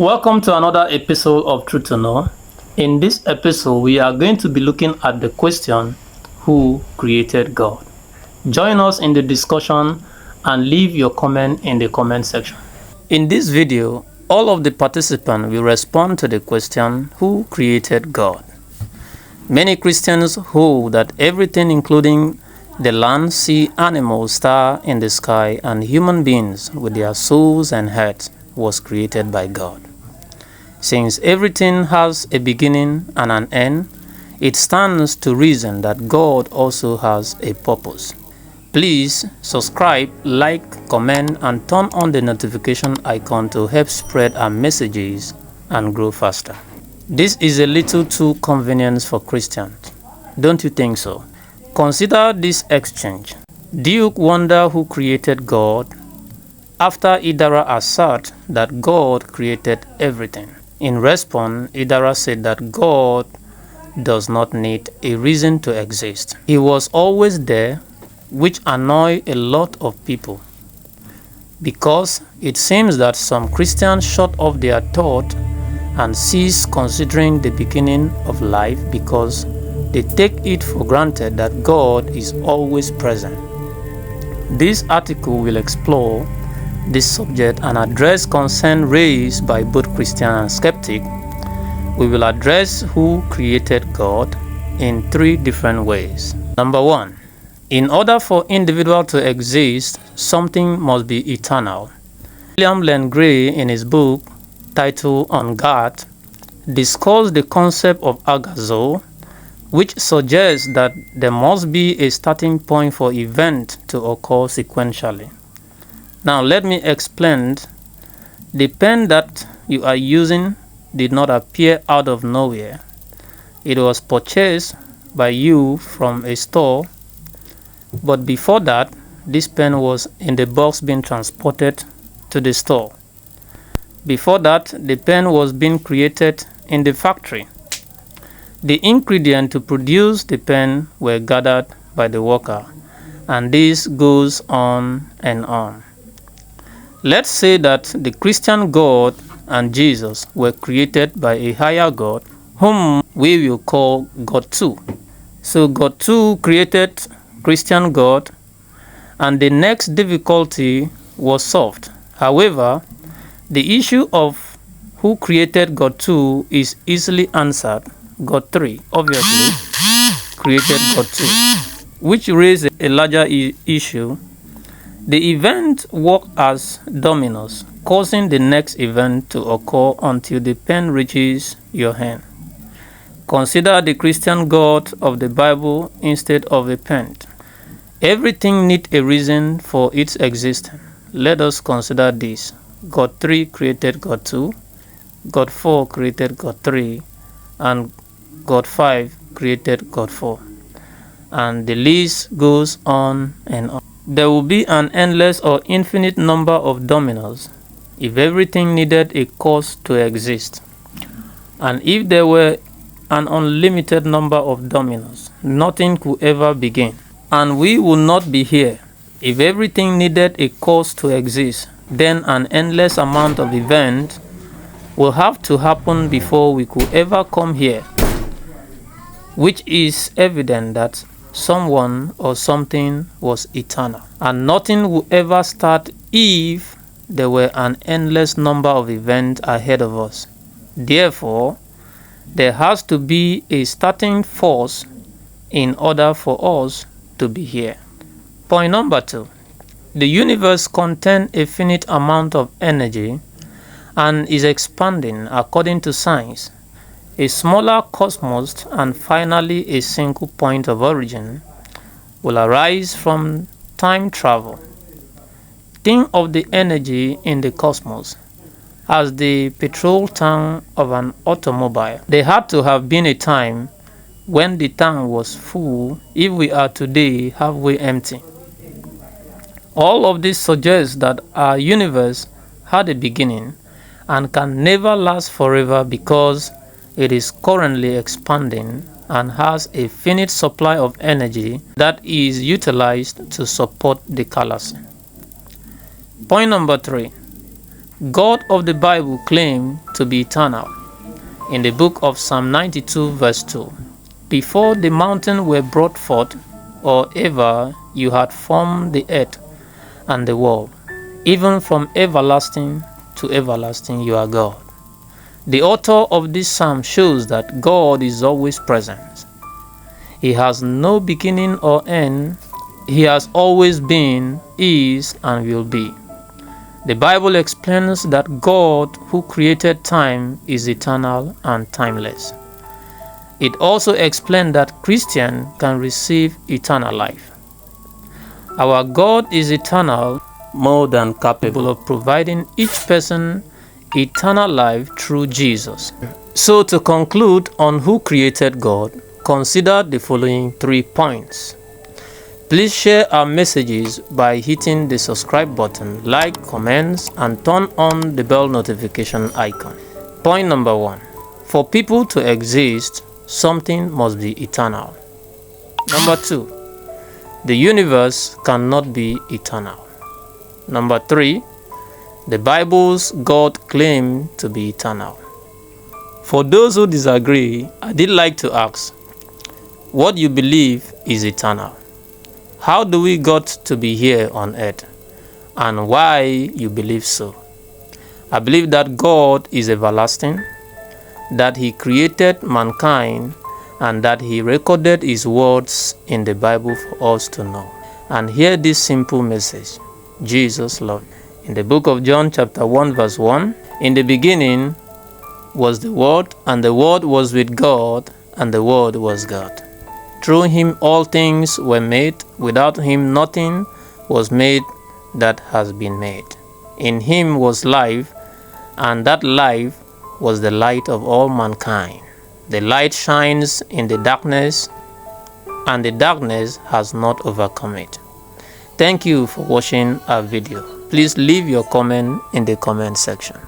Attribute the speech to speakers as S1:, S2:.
S1: Welcome to another episode of Truth to Know. In this episode, we are going to be looking at the question, who created God? Join us in the discussion and leave your comment in the comment section. In this video, all of the participants will respond to the question, who created God? Many Christians hold that everything, including the land, sea, animals, star in the sky, and human beings with their souls and hearts, was created by God. Since everything has a beginning and an end, it stands to reason that God also has a purpose. Please subscribe, like, comment, and turn on the notification icon to help spread our messages and grow faster. This is a little too convenient for Christians. Don't you think so? Consider this exchange. Duke wonder who created God, after Idara asserted that God created everything. In response, Idara said that God does not need a reason to exist. He was always there, which annoyed a lot of people, because it seems that some Christians shut off their thought and cease considering the beginning of life because they take it for granted that God is always present. This article will explore this subject and address concerns raised by both Christian and skeptic. We will address who created God in three different ways. Number one, in order for individual to exist, something must be eternal. William Lane Gray, in his book titled On God, discussed the concept of agazo, which suggests that there must be a starting point for events to occur sequentially. Now let me explain. The pen that you are using did not appear out of nowhere. It was purchased by you from a store, but before that, this pen was in the box being transported to the store. Before that, the pen was being created in the factory. The ingredients to produce the pen were gathered by the worker, and this goes on and on. Let's say that the Christian God and Jesus were created by a higher God, whom we will call God 2. So God 2 created Christian God, and the next difficulty was solved. However, the issue of who created God 2 is easily answered. God 3 obviously created God 2, which raised a larger issue. The event worked as dominoes, causing the next event to occur until the pen reaches your hand. Consider the Christian God of the Bible instead of a pen. Everything needs a reason for its existence. Let us consider this. God 3 created God 2, God 4 created God 3, and God 5 created God 4. And the list goes on and on. There will be an endless or infinite number of dominoes if everything needed a cause to exist. And if there were an unlimited number of dominoes, nothing could ever begin. And we would not be here. If everything needed a cause to exist, then an endless amount of events will have to happen before we could ever come here, which is evident that someone or something was eternal, and nothing would ever start if there were an endless number of events ahead of us. Therefore, there has to be a starting force in order for us to be here. Point number 2. The universe contains a finite amount of energy and is expanding according to science. A smaller cosmos and finally a single point of origin will arise from time travel. Think of the energy in the cosmos as the petrol tank of an automobile. There had to have been a time when the tank was full if we are today halfway empty. All of this suggests that our universe had a beginning and can never last forever because it is currently expanding and has a finite supply of energy that is utilized to support the galaxy. Point number 3. God of the Bible claimed to to be eternal. In the book of Psalm 92 verse 2, before the mountains were brought forth, or ever you had formed the earth and the world, even from everlasting to everlasting you are God. The author of this psalm shows that God is always present. He has no beginning or end. He has always been, is, and will be. The Bible explains that God, who created time, is eternal and timeless. It also explains that Christians can receive eternal life. Our God is eternal, more than capable of providing each person eternal life through Jesus. So to conclude on who created God, consider the following 3 points. Please share our messages by hitting the subscribe button, like, comments, and turn on the bell notification icon. Point number 1. For people to exist, something must be eternal. Number 2. The universe cannot be eternal. Number 3. The Bible's God claimed to be eternal. For those who disagree, I did like to ask, what you believe is eternal? How do we got to be here on earth? And why you believe so? I believe that God is everlasting, that He created mankind, and that He recorded His words in the Bible for us to know. And hear this simple message: Jesus loved you. In the book of John chapter 1 verse 1, in the beginning was the Word, and the Word was with God, and the Word was God. Through Him all things were made. Without Him nothing was made that has been made. In Him was life, and that life was the light of all mankind. The light shines in the darkness, and the darkness has not overcome it. Thank you for watching our video. Please leave your comment in the comment section.